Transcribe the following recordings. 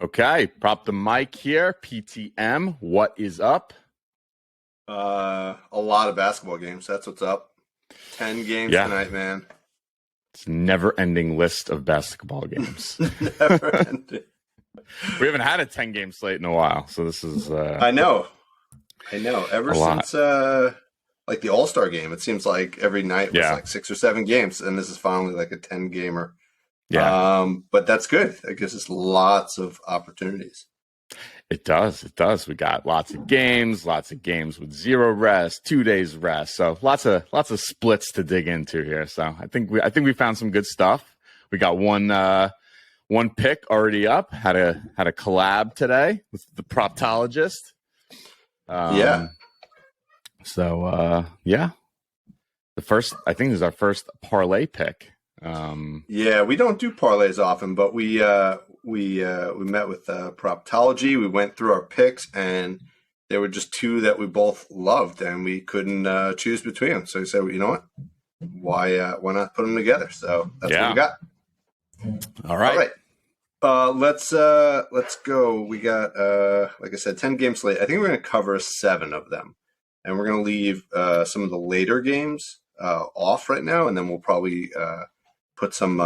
Okay, prop the mic here. PTM, what is up? A lot of basketball games. That's what's up. 10 games tonight, man. It's a never-ending list of basketball games. Never ending. We haven't had a 10-game slate in a while, so this is... I know. Ever since like the All-Star game, it seems like every night was like 6 or 7 games, and this is finally like a 10-gamer. Yeah. But that's good. It gives us lots of opportunities. It does. We got lots of games with 0 rest, 2 days rest. So lots of splits to dig into here. So I think we found some good stuff. We got one pick already up. Had a collab today with the proptologist. So the first, I think, this is our first parlay pick. We don't do parlays often, but we met with Proptology. We went through our picks, and there were just 2 that we both loved, and we couldn't choose between them. So we said, well, you know what? Why not put them together? So that's what we got. All right. Let's go. We got like I said, 10-game slate. I think we're going to cover 7 of them, and we're going to leave some of the later games off right now, and then we'll probably put some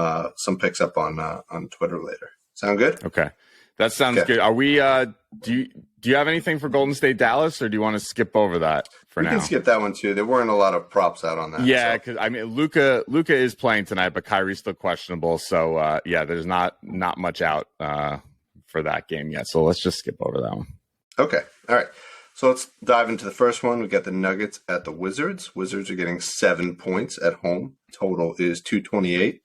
picks up on Twitter later. Sound good? Okay, that sounds good. Are we? Do you have anything for Golden State Dallas, or do you want to skip over that for now? We can skip that one too. There weren't a lot of props out on that. Yeah, because I mean, Luka is playing tonight, but Kyrie's still questionable. So there's not much out for that game yet. So let's just skip over that one. Okay, all right. So let's dive into the first one. We got the Nuggets at the Wizards. Wizards are getting 7 points at home. Total is 228.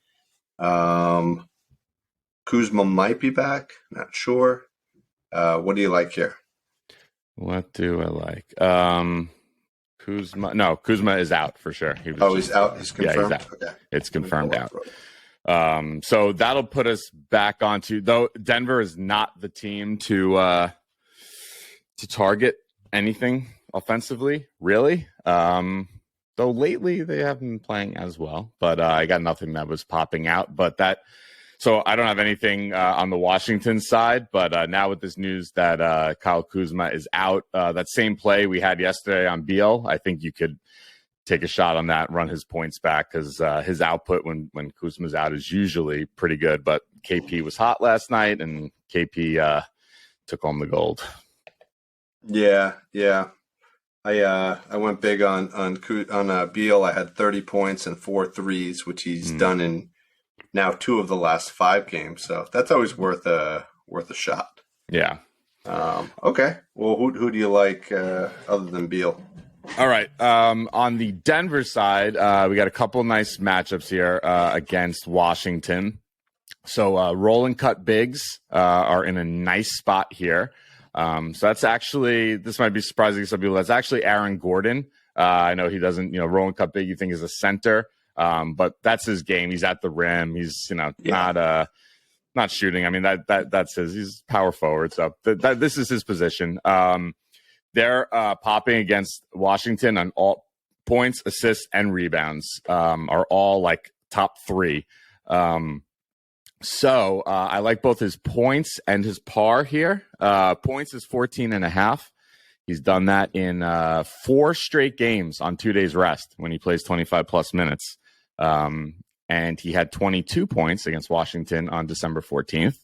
Kuzma might be back. Not sure. What do you like here? What do I like? Kuzma is out for sure. He's out. He's confirmed. Yeah, he's out. Okay. It's confirmed out. So that'll put us back onto, though Denver is not the team to target anything offensively, really. Though lately they haven't been playing as well, but I got nothing that was popping out. So I don't have anything on the Washington side, but now with this news that Kyle Kuzma is out, that same play we had yesterday on Beal, I think you could take a shot on that, run his points back, because his output when Kuzma's out is usually pretty good. But KP was hot last night, and KP took home the gold. Yeah. I went big on Beal. I had 30 points and 4 threes, which he's done in now 2 of the last 5 games. So that's always worth a shot. Yeah. Okay. Well, who do you like other than Beal? All right. On the Denver side, we got a couple nice matchups here against Washington. So roll and cut bigs are in a nice spot here. So that's actually, this might be surprising to some people, that's actually Aaron Gordon. I know he doesn't, roll and cut big, you think is a center, but that's his game. He's at the rim. He's, not shooting. I mean, that's he's power forward. So this is his position. They're popping against Washington on all points, assists, and rebounds, are all like top 3. So I like both his points and his par here. Points is 14.5. He's done that in 4 straight games on 2 days rest when he plays 25 plus minutes. And he had 22 points against Washington on December 14th.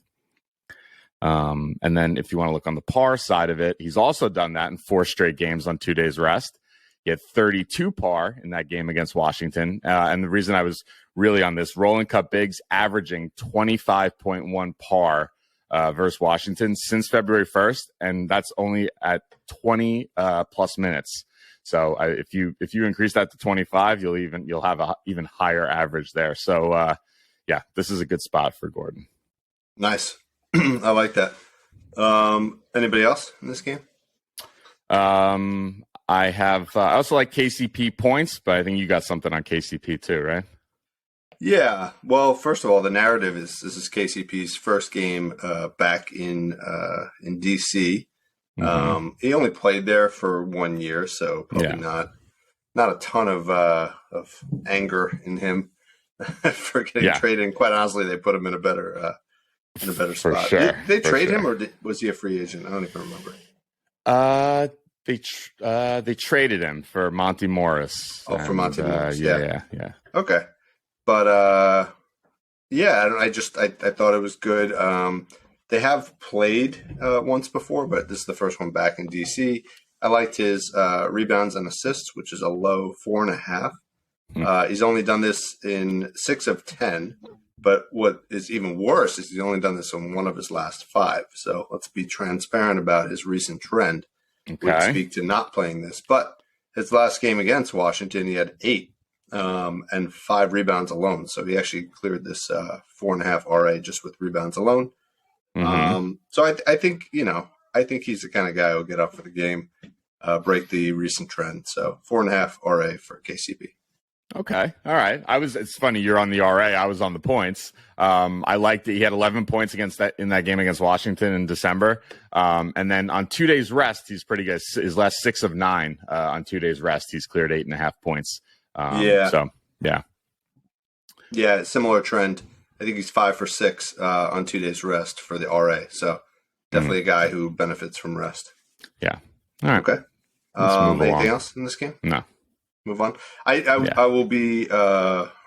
And then if you want to look on the par side of it, he's also done that in 4 straight games on 2 days rest. He had 32 par in that game against Washington. And the reason I was really on this, rolling cut bigs averaging 25.1 par versus Washington since February 1st. And that's only at 20 plus minutes. So if you increase that to 25, you'll have a even higher average there. So this is a good spot for Gordon. Nice. I like that. Anybody else in this game? I have. I also like KCP points, but I think you got something on KCP too, right? Yeah. Well, first of all, the narrative is this is KCP's first game back in DC. Mm-hmm. He only played there for 1 year, so probably not a ton of anger in him for getting traded. And quite honestly, they put him in a better in a better For spot. sure. Did they For trade sure. him, or was he a free agent? I don't even remember. They traded him for Monty Morris. Oh, for Monty Morris. Yeah. Okay. But yeah, I thought it was good. They have played once before, but this is the first one back in DC. I liked his rebounds and assists, which is a low 4.5. He's only done this in 6 of 10. But what is even worse is he's only done this in 1 of his last 5. So let's be transparent about his recent trend. Would speak to not playing this. But his last game against Washington, he had 8 and 5 rebounds alone. So he actually cleared this 4.5 RA just with rebounds alone. So I think, I think he's the kind of guy who'll get up for the game, break the recent trend. So 4.5 RA for KCP. Okay. All right. It's funny. You're on the RA. I was on the points. I liked it. He had 11 points in that game against Washington in December. And then on 2 days rest, he's pretty good. His last 6 of 9 on 2 days rest, he's cleared 8.5 points. So yeah. Yeah. Similar trend. I think he's 5 for 6 on 2 days rest for the RA. So definitely a guy who benefits from rest. Yeah. All right. Okay. Anything else in this game? No. Move on. I will be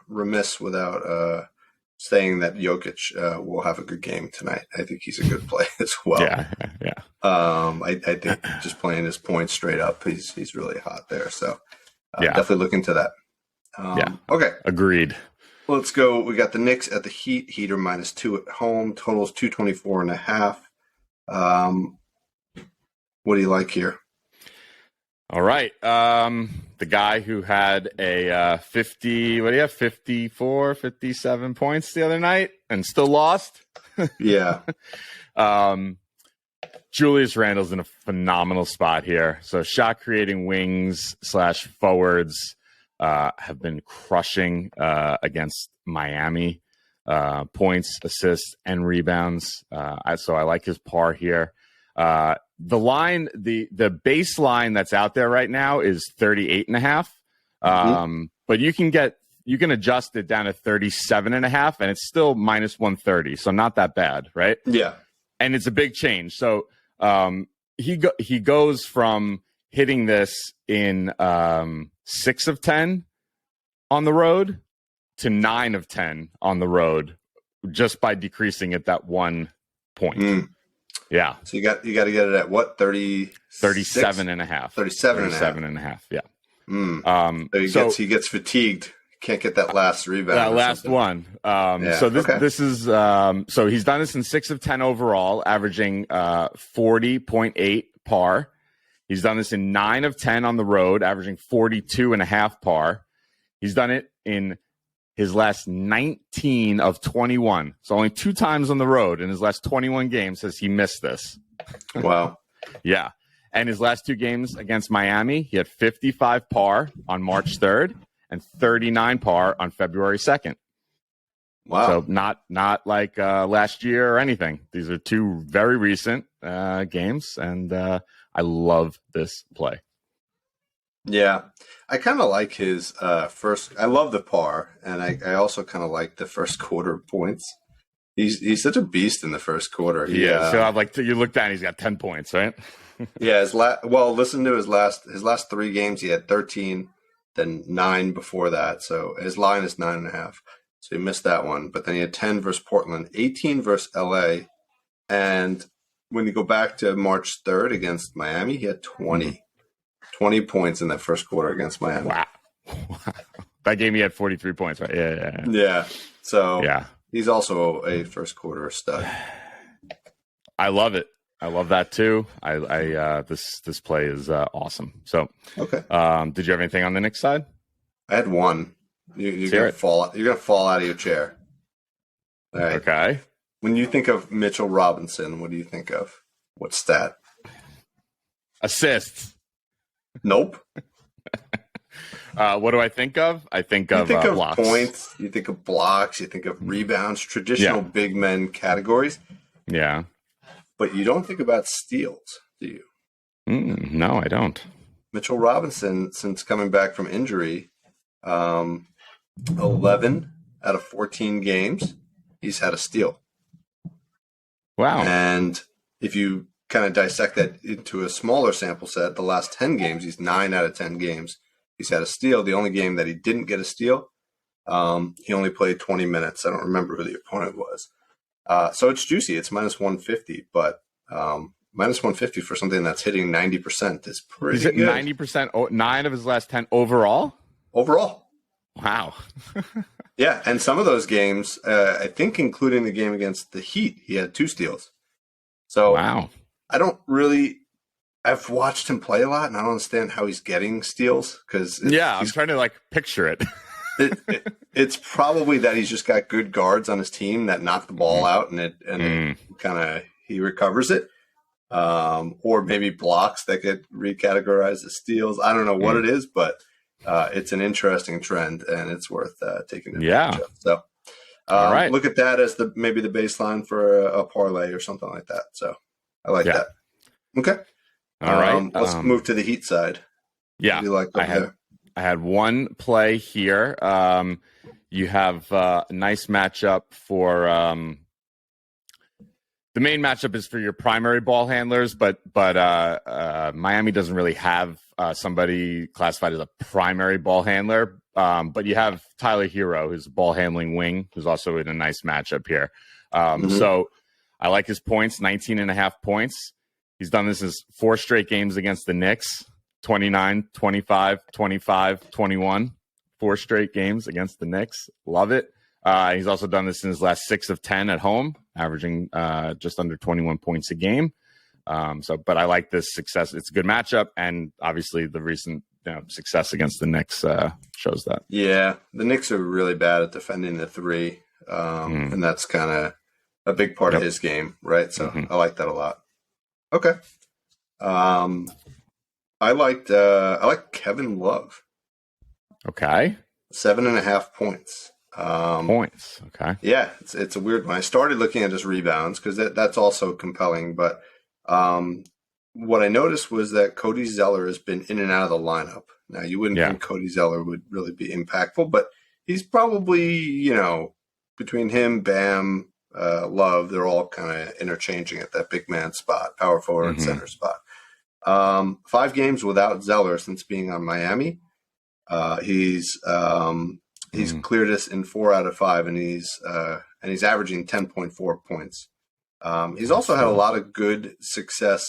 remiss without saying that Jokic will have a good game tonight. I think he's a good play as well. Yeah. I think just playing his points straight up, he's really hot there. So definitely look into that. Okay. Agreed. Let's go. We got the Knicks at the Heat. Heat are -2 at home. Totals 224.5. What do you like here? All right. The guy who had a 54, 57 points the other night and still lost. Yeah. Julius Randle's in a phenomenal spot here. So shot creating wings / forwards have been crushing against Miami. Points, assists, and rebounds. So I like his par here. The line, the baseline that's out there right now is 38.5. But you can adjust it down to 37.5 and it's still -130. So not that bad, right? Yeah. And it's a big change. So he goes from hitting this in 6 of 10 on the road to 9 of 10 on the road just by decreasing it that 1 point. Yeah. So you got to get it at what? 37.5. 37.5. Yeah. So he gets fatigued. Can't get that last rebound. That last one. So this is so he's done this in 6 of 10 overall, averaging 40.8 par. He's done this in 9 of 10 on the road, averaging 42.5 par. He's done it in his last 19 of 21. So only 2 times on the road in his last 21 games has he missed this. Wow. Yeah. And his last 2 games against Miami, he had 55 par on March 3rd and 39 par on February 2nd. Wow. So not like last year or anything. These are 2 very recent games, and I love this play. Yeah. I kind of like his first. I love the par, and I also kind of like the first quarter points. He's such a beast in the first quarter. So you look down, he's got 10 points, right? Yeah. Listen to his last 3 games. He had 13, then 9 before that. So his line is 9.5. So he missed that one. But then he had 10 versus Portland, 18 versus LA, and when you go back to March 3rd against Miami, he had 20 points in that first quarter against Miami. Wow. That game he had 43 points, right? Yeah. So yeah. He's also a first quarter stud. I love it. I love that too. This play is awesome. So okay. Did you have anything on the Knicks side? I had one. You're gonna fall. You're gonna fall out of your chair. All right. Okay. When you think of Mitchell Robinson, what do you think of? What stat? Assists. Nope. What do I think of? I think of blocks. Points. You think of blocks. You think of rebounds. Traditional big men categories. Yeah. But you don't think about steals, do you? No, I don't. Mitchell Robinson, since coming back from injury, 11 out of 14 games, he's had a steal. Wow. And if you kind of dissect that into a smaller sample set, the last 10 games, he's 9 out of 10 games. He's had a steal. The only game that he didn't get a steal, he only played 20 minutes. I don't remember who the opponent was. So it's juicy. It's minus 150, but minus 150 for something that's hitting 90% is pretty good. He's at 90%, 9 of his last 10 overall? Overall. Wow. Yeah, and some of those games, I think including the game against the Heat, he had 2 steals. So wow. I've watched him play a lot, and I don't understand how he's getting steals. I'm trying to picture it. It's probably that he's just got good guards on his team that knock the ball out, and he recovers it. Or maybe blocks that get recategorized as steals. I don't know what it is, but it's an interesting trend, and it's worth taking advantage of. So all right. Look at that as maybe the baseline for a parlay or something like that. So I like that. Okay. All right. Let's move to the Heat side. Yeah. I had one play here. You have a nice matchup for the main matchup is for your primary ball handlers, but Miami doesn't really have somebody classified as a primary ball handler. But you have Tyler Hero, who's a ball handling wing, who's also in a nice matchup here. So I like his points, 19.5 points. He's done this as 4 straight games against the Knicks, 29, 25, 25, 21. 4 straight games against the Knicks. Love it. He's also done this in his last 6 of 10 at home, averaging just under 21 points a game. But I like this success. It's a good matchup, and obviously the recent success against the Knicks shows that. Yeah, the Knicks are really bad at defending the 3, and that's kind of a big part of his game, right? So I like that a lot. Okay. I like Kevin Love. Okay. 7.5 points. Points. Okay. Yeah, it's a weird one. I started looking at his rebounds because that's also compelling. But what I noticed was that Cody Zeller has been in and out of the lineup. Now, you wouldn't think Cody Zeller would really be impactful, but he's probably, between him, Bam, Love, they're all kind of interchanging at that big man spot, power forward, center spot. 5 games without Zeller since being on Miami. He's cleared us in 4 out of 5, and he's averaging 10.4 points. He's also had a lot of good success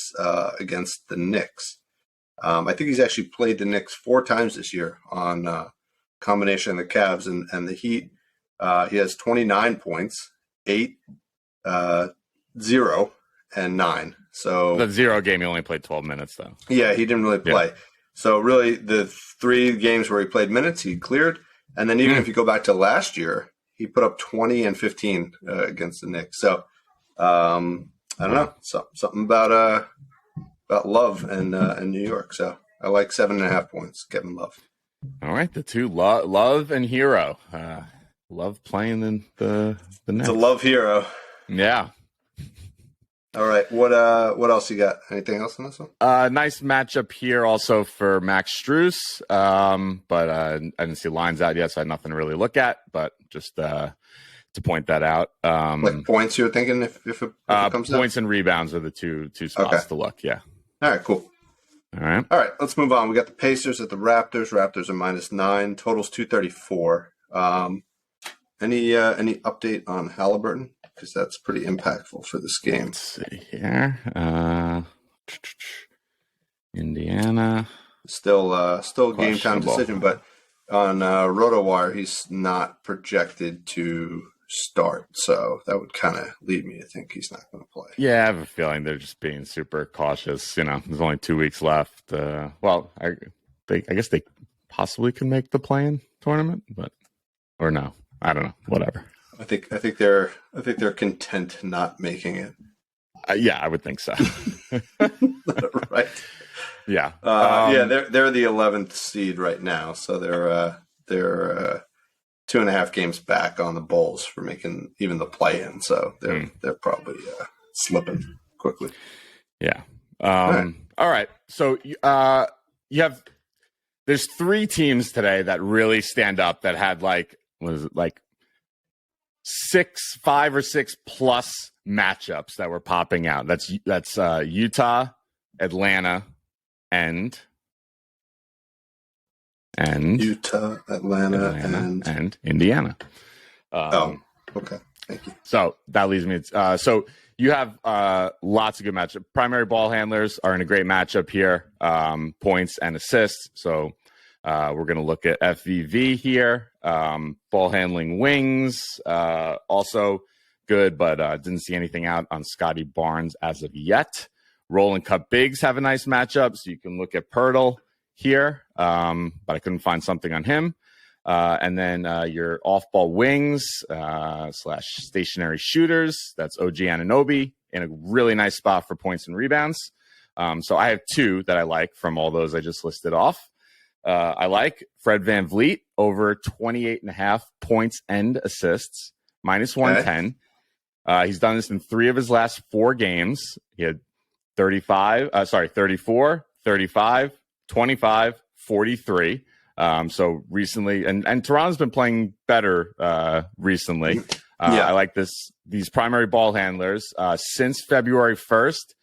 against the Knicks. I think he's actually played the Knicks 4 times this year on combination of the Cavs and the Heat. He has 29 points, 8, 0, and 9. So the 0 game, he only played 12 minutes, though. Yeah, he didn't really play. Yeah. So really, the 3 games where he played minutes, he cleared. And then even if you go back to last year, he put up 20 and 15 against the Knicks. So I don't know, something about Love and New York. So I like 7.5 points, Kevin Love. All right, the 2 Love and Hero. Love playing in the Knicks. It's a Love hero. Yeah. All right. What else you got? Anything else on this one? Nice matchup here also for Max Strus. But I didn't see lines out yet, so I had nothing to really look at. But just to point that out. Like points you were thinking if it comes points and rebounds are the two spots to look. Yeah. All right. Cool. All right. Let's move on. We got the Pacers at the Raptors. Raptors are -9. Totals 234. Any update on Halliburton? Because that's pretty impactful for this game. Let's see here. Indiana. Still game time decision, but on RotoWire, he's not projected to start. So that would kind of lead me to think he's not going to play. Yeah, I have a feeling they're just being super cautious. There's only 2 weeks left. I guess they possibly can make the play-in tournament, or no. I don't know. Whatever. I think they're content not making it. Yeah, I would think so. Right. Yeah. They're the 11th seed right now, so they're 2.5 games back on the Bulls for making even the play-in. So they're probably slipping quickly. Yeah. All right. So there's 3 teams today that really stand up that had 5 or 6 plus matchups that were popping out. That's Utah, Atlanta, and Utah, Atlanta, and Indiana. Okay. Thank you. So that leads me. So you have lots of good matchups. Primary ball handlers are in a great matchup here. Points and assists. So we're going to look at FVV here. Ball handling wings, also good, but didn't see anything out on Scotty Barnes as of yet. Roll and cut bigs have a nice matchup, so you can look at Pirtle here, but I couldn't find something on him. And then your off-ball wings / stationary shooters, that's OG Anunoby in a really nice spot for points and rebounds. So I have 2 that I like from all those I just listed off. I like Fred VanVleet over 28.5 points and assists, minus 110. He's done this in 3 of his last 4 games. He had 34, 35, 25, 43. So recently, and Toronto's been playing better recently. I like these primary ball handlers since February 1st,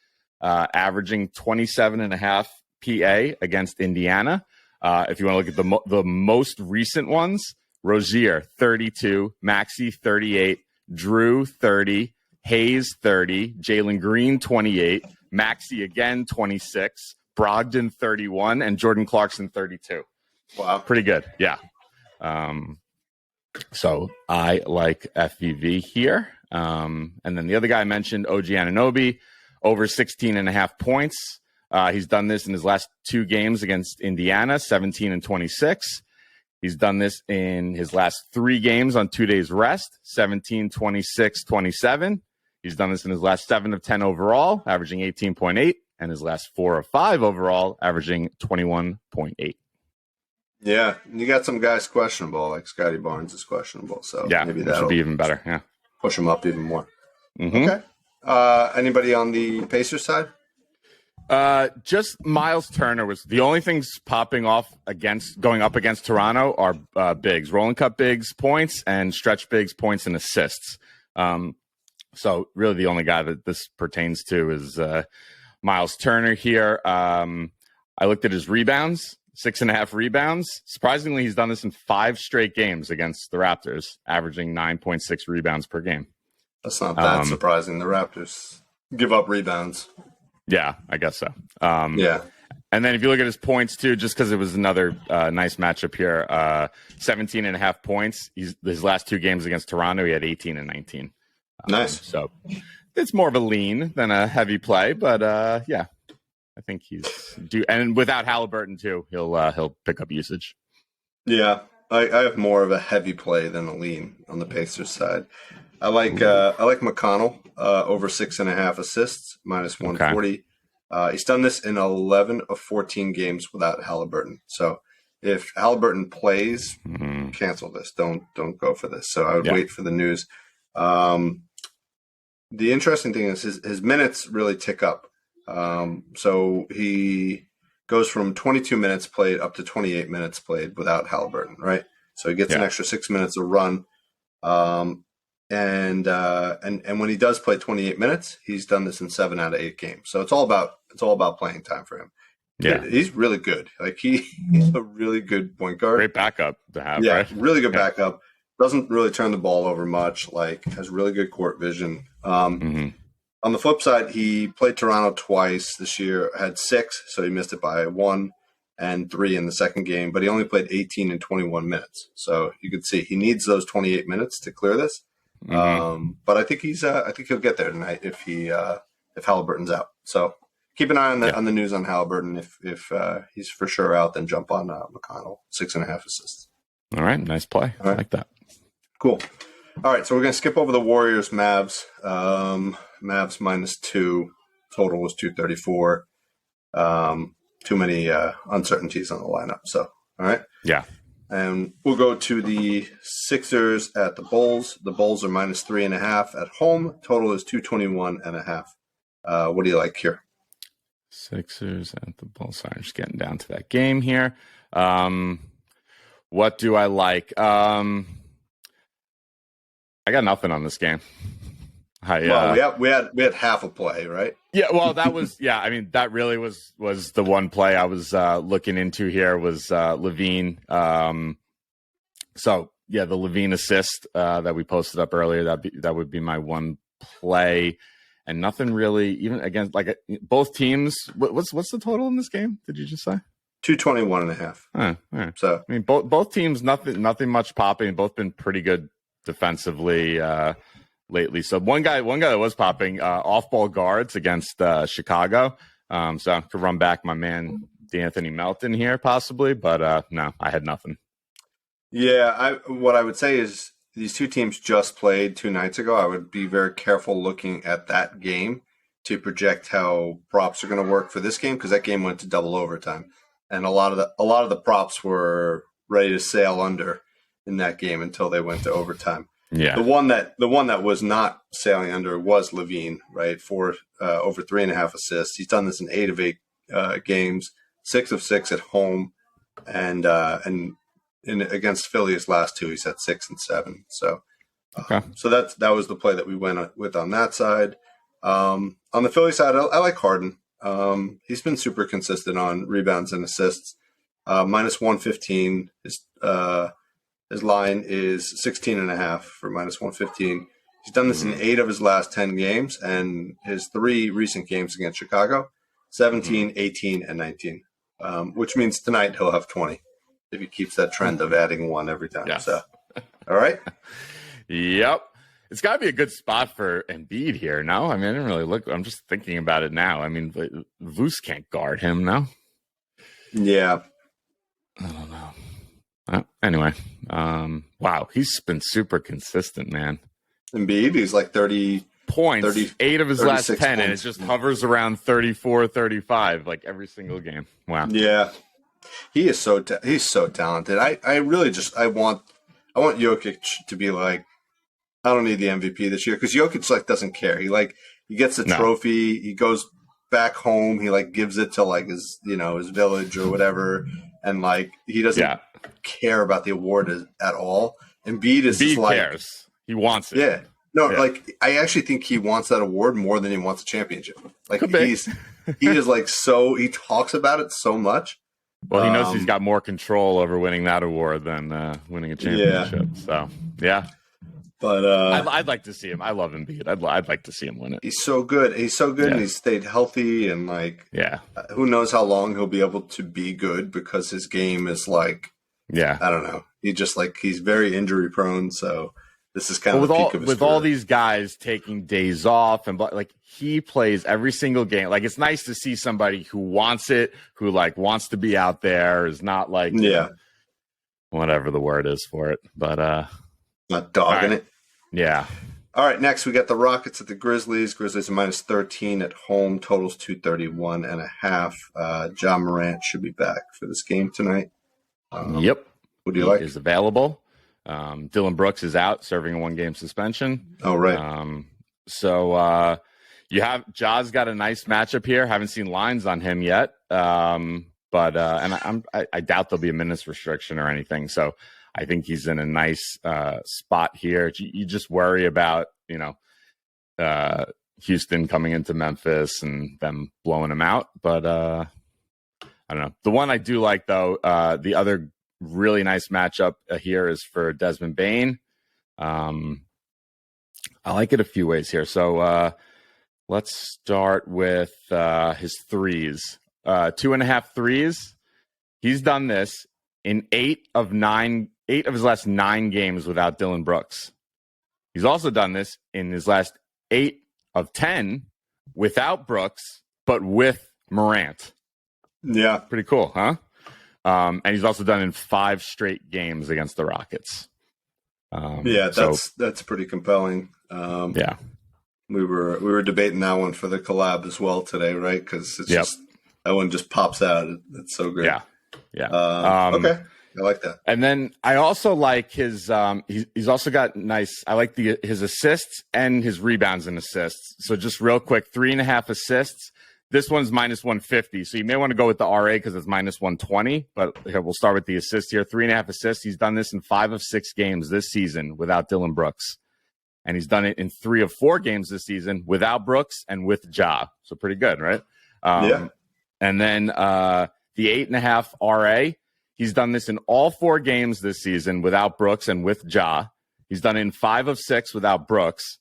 averaging 27.5 PA against Indiana. If you want to look at the most recent ones, Rozier 32, Maxey 38, Drew 30, Hayes 30, Jalen Green 28, Maxey again 26, Brogdon 31, and Jordan Clarkson 32. Wow. Pretty good. Yeah. So I like FVV here. And then the other guy I mentioned, OG Anunoby, over 16.5 points. He's done this in his last 2 games against Indiana, 17 and 26. He's done this in his last 3 games on 2 days rest, 17, 26, 27. He's done this in his last 7 of 10 overall, averaging 18.8, and his last 4 of 5 overall, averaging 21.8. Yeah, you got some guys questionable, like Scotty Barnes is questionable. So yeah, maybe that should be even better. Yeah, push him up even more. Mm-hmm. Okay. Anybody on the Pacers side? Just Miles Turner was the only things popping off going up against Toronto are bigs, rolling cut bigs points and stretch bigs points and assists. So really the only guy that this pertains to is Miles Turner here. I looked at his rebounds, 6.5 rebounds. Surprisingly, he's done this in 5 straight games against the Raptors, averaging 9.6 rebounds per game. That's not that surprising. The Raptors give up rebounds. Yeah, I guess so. Yeah. And then if you look at his points, too, just because it was another nice matchup here, 17.5 points. His last 2 games against Toronto, he had 18 and 19. Nice. So it's more of a lean than a heavy play, but yeah, I think he's due. And without Halliburton, too, he'll pick up usage. Yeah, I have more of a heavy play than a lean on the Pacers side. I like McConnell over 6.5 assists, minus 140. Okay. He's done this in 11 of 14 games without Halliburton. So if Halliburton plays, cancel this. Don't go for this. So I would wait for the news. The interesting thing is his minutes really tick up. So he goes from 22 minutes played up to 28 minutes played without Halliburton, right? So he gets an extra 6 minutes of run. And when he does play 28 minutes, he's done this in 7 out of 8 games. So it's all about playing time for him. Yeah, he's really good. Like he's a really good point guard. Great backup to have. Yeah, right? Really good backup. Doesn't really turn the ball over much. Like has really good court vision. On the flip side, he played Toronto twice this year. Had 6, so he missed it by 1 and 3 in the second game. But he only played 18 and 21 minutes. So you can see he needs those 28 minutes to clear this. But I think he'll get there tonight if Halliburton's out. So keep an eye on the news on Halliburton. If he's for sure out, then jump on McConnell, 6.5 assists. All right, nice play. I like that. Cool. All right, so we're gonna skip over the Warriors Mavs. Mavs minus 2. Total was 234. Too many uncertainties on the lineup. So all right. Yeah. And we'll go to the Sixers at the Bulls. The Bulls are minus 3.5 at home. Total is 221.5. What do you like here? Sixers at the Bulls. Sorry, I'm just getting down to that game here. What do I like? I got nothing on this game. Well, we had half a play, right? Yeah, well, that was I mean, that really was the one play I was looking into here was Levine. So yeah, the Levine assist that we posted up earlier, that would be my one play, and nothing really even against like both teams. What's the total in this game? Did you just say 221.5? Right. So I mean, both teams nothing much popping. Both been pretty good defensively lately. So one guy that was popping off ball guards against Chicago. So I could run back my man D'Anthony Melton here possibly, but no, I had nothing. Yeah, what I would say is these two teams just played 2 nights ago. I would be very careful looking at that game to project how props are going to work for this game, because that game went to double overtime, and a lot of the props were ready to sail under in that game until they went to overtime. Yeah, the one that was not sailing under was Levine, right? For over 3.5 assists. He's done this in 8 of 8 games, 6 of 6 at home, and against Philly his last 2, he's had 6 and 7. So, okay. So that was the play that we went with on that side. On the Philly side, I like Harden. He's been super consistent on rebounds and assists. Minus 115. His line is 16.5 for minus 115. He's done this in 8 of his last 10 games, and his 3 recent games against Chicago, 17, 18, and 19, which means tonight he'll have 20 if he keeps that trend of adding 1 every time. Yes. So, all right. Yep. It's got to be a good spot for Embiid here. No, I mean, I didn't really look. I'm just thinking about it now. I mean, Vus can't guard him now. Yeah. I don't know. Anyway, wow, he's been super consistent, man. Embiid, he's like 30 points, 8 of his last 10, points. and it just hovers around 34, 35, like every single game. Wow. Yeah. He is he's so talented. I really just I want Jokic to be like, I don't need the MVP this year, because Jokic like doesn't care. He gets the trophy, he goes back home, he like gives it to like his his village or whatever, and like he doesn't care about the award at all. Embiid is just like cares. He wants it. Yeah. No, like I actually think he wants that award more than he wants a championship. Like he is like he talks about it so much. Well, he knows he's got more control over winning that award than winning a championship. Yeah. So, yeah. But I'd like to see him. I love Embiid. I'd like to see him win it. He's so good. And he's stayed healthy, and like who knows how long he'll be able to be good, because his game is like I don't know. He's very injury prone, so this is kind of the peak of his with career. all these guys taking days off, and like he plays every single game. Like it's nice to see somebody who wants it, who like wants to be out there, is not like whatever the word is for it, but not dogging it. Yeah. All right, next we got the Rockets at the Grizzlies. Grizzlies are minus 13 at home. Totals 231.5. Ja Morant should be back for this game tonight. Yep. What do you like? Is available. Dylan Brooks is out, serving a 1-game suspension. Oh, right. So you have Ja's got a nice matchup here. Haven't seen lines on him yet, but I doubt there'll be a minutes restriction or anything. So I think he's in a nice spot here. You just worry about Houston coming into Memphis and them blowing him out, but I don't know. The one I do like though, the other really nice matchup here is for Desmond Bane. I like it a few ways here. So let's start with his threes. 2.5 threes. He's done this in 8 of his last 9 games without Dylan Brooks. He's also done this in his last 8 of 10 without Brooks, but with Morant. Yeah. Pretty cool, huh? And he's also done in 5 straight games against the Rockets. That's pretty compelling. Yeah. We were debating that one for the collab as well today, right? Because it's just that one just pops out. It's so great. Yeah. Okay. I like that. And then I also like his he's also got nice, I like his assists and his rebounds and assists. So just real quick, 3.5 assists. This one's minus 150. So you may want to go with the RA because it's minus 120. But here, we'll start with the assist here. 3.5 assists. He's done this in 5 of 6 games this season without Dylan Brooks. and he's done it in 3 of 4 games this season without Brooks and with Ja. So pretty good, right? Yeah. And then the 8.5 RA, he's done this in all 4 games this season without Brooks and with Ja. He's done it in 5 of 6 without Brooks.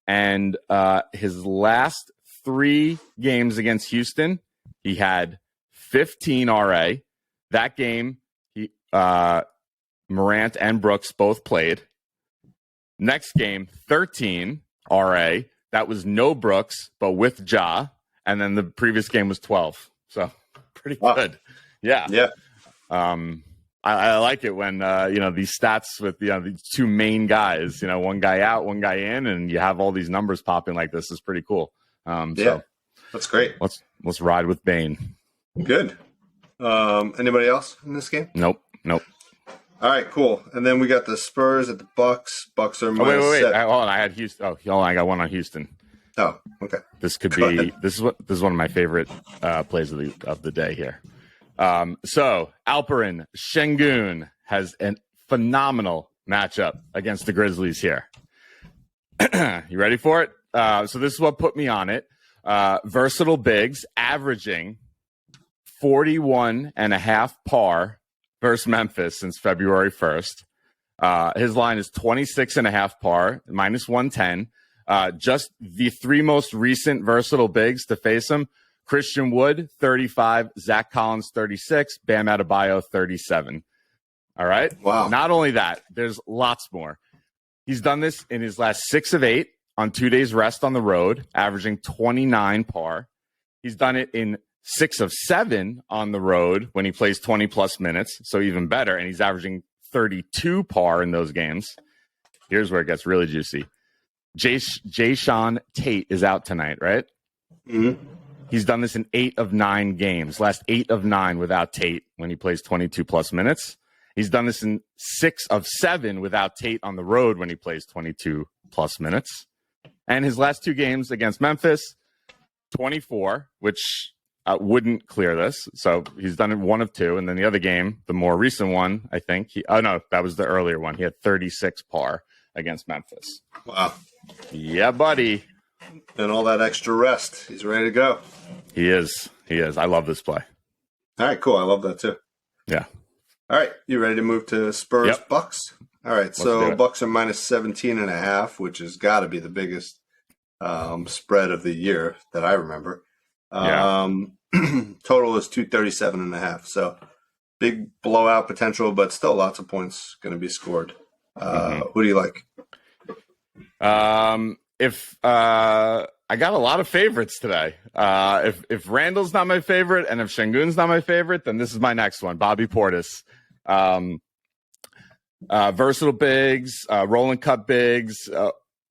And his last 3 games against Houston, he had 15 RA. That game, Morant and Brooks both played. Next game, 13 RA. That was no Brooks, but with Ja. And then the previous game was 12. So pretty good. Yeah. Yeah. I like it when, these stats with, these 2 main guys, one guy out, one guy in, and you have all these numbers popping like this is pretty cool. So that's great. Let's ride with Bane. Good. Anybody else in this game? Nope. All right, cool. And then we got the Spurs at the Bucks. Bucks are minus wait. 7. Hold on. I had Houston. Oh, hold on. I got one on Houston. Oh, okay. This could be. This is one of my favorite plays of the day here. So Alperen Şengün has a phenomenal matchup against the Grizzlies here. You ready for it? So this is what put me on it. Versatile bigs averaging 41.5 par versus Memphis since February 1st. His line is 26.5 par, minus 110. Just the 3 most recent versatile bigs to face him: Christian Wood, 35, Zach Collins, 36, Bam Adebayo, 37. All right? Wow. Not only that, there's lots more. He's done this in his last 6 of 8 on 2 days rest on the road, averaging 29 par. He's done it in 6 of 7 on the road when he plays 20-plus minutes, so even better, and he's averaging 32 par in those games. Here's where it gets really juicy. Jayshawn Tate is out tonight, right? Mm-hmm. He's done this in 8 of 9 games, last 8 of 9 without Tate when he plays 22-plus minutes. He's done this in 6 of 7 without Tate on the road when he plays 22-plus minutes. And his last 2 games against Memphis, 24, which wouldn't clear this. So he's done it 1 of 2. And then the other game, the more recent one, I think. That was the earlier one. He had 36 par against Memphis. Wow. Yeah, buddy. And all that extra rest. He's ready to go. He is. I love this play. All right, cool. I love that too. Yeah. All right. You ready to move to Spurs Yep. Bucks? All right. So Bucks are minus 17.5, which has got to be the biggest spread of the year that I remember. Total is 237.5. So big blowout potential, but still lots of points going to be scored. Who do you like? If I got a lot of favorites today. If Randall's not my favorite and if Şengün's not my favorite, then this is my next one. Bobby Portis. Versatile bigs, rolling cut bigs.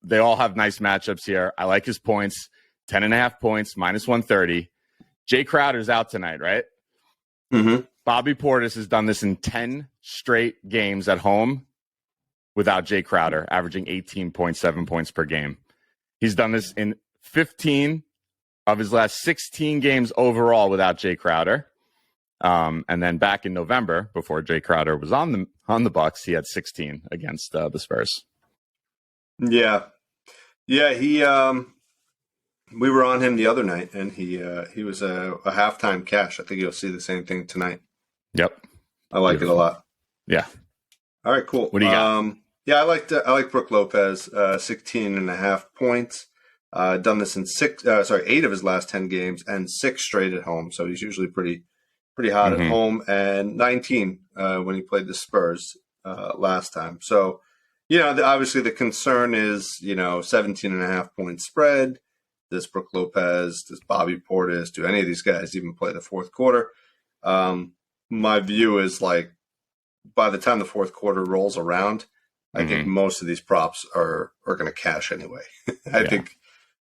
They all have nice matchups here. I like his points. 10.5 points, minus 130. Jay Crowder's out tonight, right? Mm-hmm. Bobby Portis has done this in 10 straight games at home without Jay Crowder, averaging 18.7 points per game. He's done this in 15 of his last 16 games overall without Jay Crowder. And then back in November, before Jay Crowder was on the Bucks, he had 16 against the Spurs. Yeah. He we were on him the other night, and he was a halftime cash. I think you'll see the same thing tonight. Yep, I like it a lot. Yeah. All right, cool. What do you got? Yeah, I like Brook Lopez, 16.5 points. Done this in 8 of his last 10 games and 6 straight at home. So he's usually pretty hot at home, and 19 when he played the Spurs last time. So, obviously the concern is, 17.5 point spread. Does Brook Lopez, does Bobby Portis, do any of these guys even play the fourth quarter? My view is by the time the fourth quarter rolls around, I think most of these props are going to cash anyway. I think,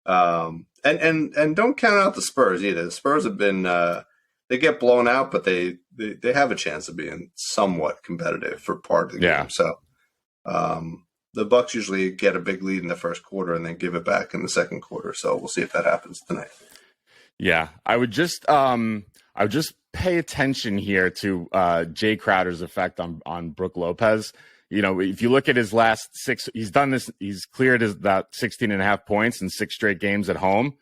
and don't count out the Spurs either. The Spurs have been, they get blown out, but they have a chance of being somewhat competitive for part of the game. So, the Bucks usually get a big lead in the first quarter and then give it back in the second quarter. So we'll see if that happens tonight. Yeah, I would just pay attention here to Jay Crowder's effect on Brook Lopez. if you look at his last 6, he's done this. He's cleared about 16.5 points in 6 straight games at home,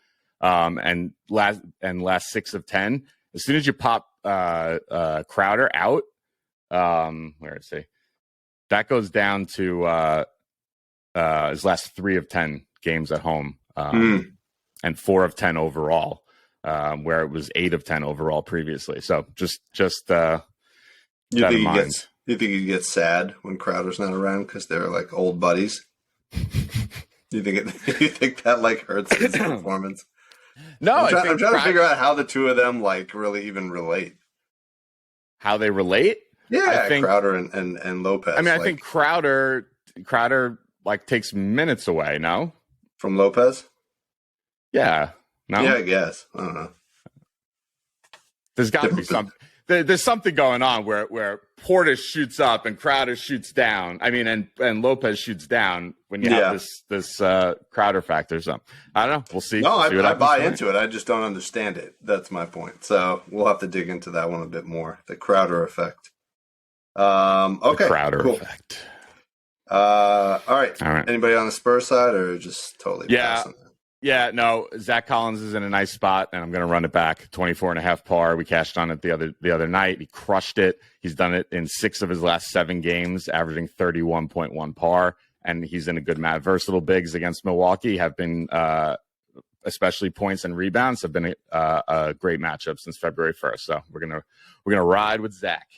and last 6 of 10. As soon as you pop Crowder out, where is he? That goes down to his last 3 of 10 games at home, and 4 of 10 overall, where it was 8 of 10 overall previously. So just you think he gets sad when Crowder's not around because they're like old buddies? You think that like hurts his performance? No, I'm trying to figure out how the two of them like really even relate. How they relate? Yeah, I think Crowder and Lopez. I mean, I think Crowder like takes minutes away. No, from Lopez. Yeah. No. Yeah, I guess. I don't know. There's got to be something. There's something going on where Portis shoots up and Crowder shoots down. I mean, and Lopez shoots down when you have this Crowder factor. So I don't know.'ll see. No, see I buy into it. I just don't understand it. That's my point. So we'll have to dig into that one a bit more. The Crowder effect. Okay. The Crowder effect. All right. Anybody on the Spurs side or just totally? Yeah, no, Zach Collins is in a nice spot, and I'm going to run it back. 24.5 par. We cashed on it the other night. He crushed it. He's done it in 6 of his last 7 games, averaging 31.1 par, and he's in a good match. Versatile bigs against Milwaukee have been, especially points and rebounds, have been a great matchup since February 1st. So we're gonna ride with Zach.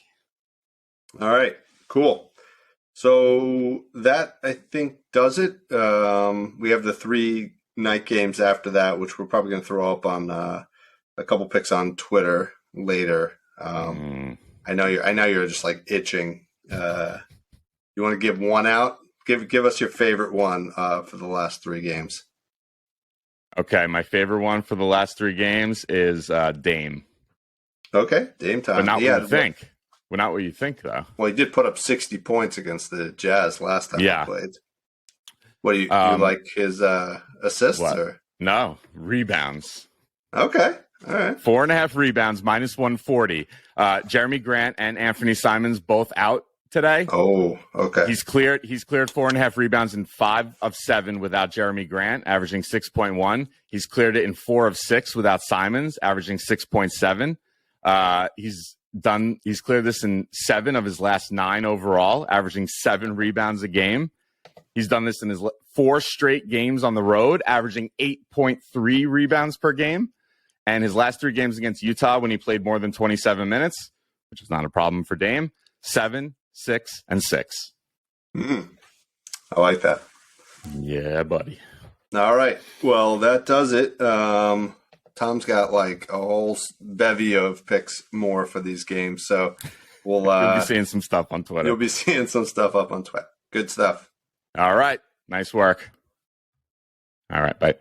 All right, cool. So that I think does it. We have the 3 night games after that, which we're probably going to throw up on a couple picks on Twitter later. I know you're just like itching. You want to give one out? Give us your favorite one for the last 3 games. Okay, my favorite one for the last 3 games is Dame. Okay, Dame time. But not what you think. Well, not what you think, though. Well, he did put up 60 points against the Jazz last time he played. What do you like his assists? Or? No, rebounds. Okay. All right. 4.5 rebounds, minus 140. Jeremy Grant and Anthony Simons both out today. Oh, okay. He's cleared 4.5 rebounds in 5 of 7 without Jeremy Grant, averaging 6.1. He's cleared it in 4 of 6 without Simons, averaging 6.7. He's cleared this in 7 of his last 9 overall, averaging 7 rebounds a game. He's done this in his 4 straight games on the road, averaging 8.3 rebounds per game. And his last 3 games against Utah, when he played more than 27 minutes, which is not a problem for Dame, 7, 6, and 6. I like that. Yeah, buddy. All right. Well, that does it. Tom's got like a whole bevy of picks more for these games. So you'll be seeing some stuff on Twitter. You'll be seeing some stuff up on Twitter. Good stuff. All right. Nice work. All right. Bye.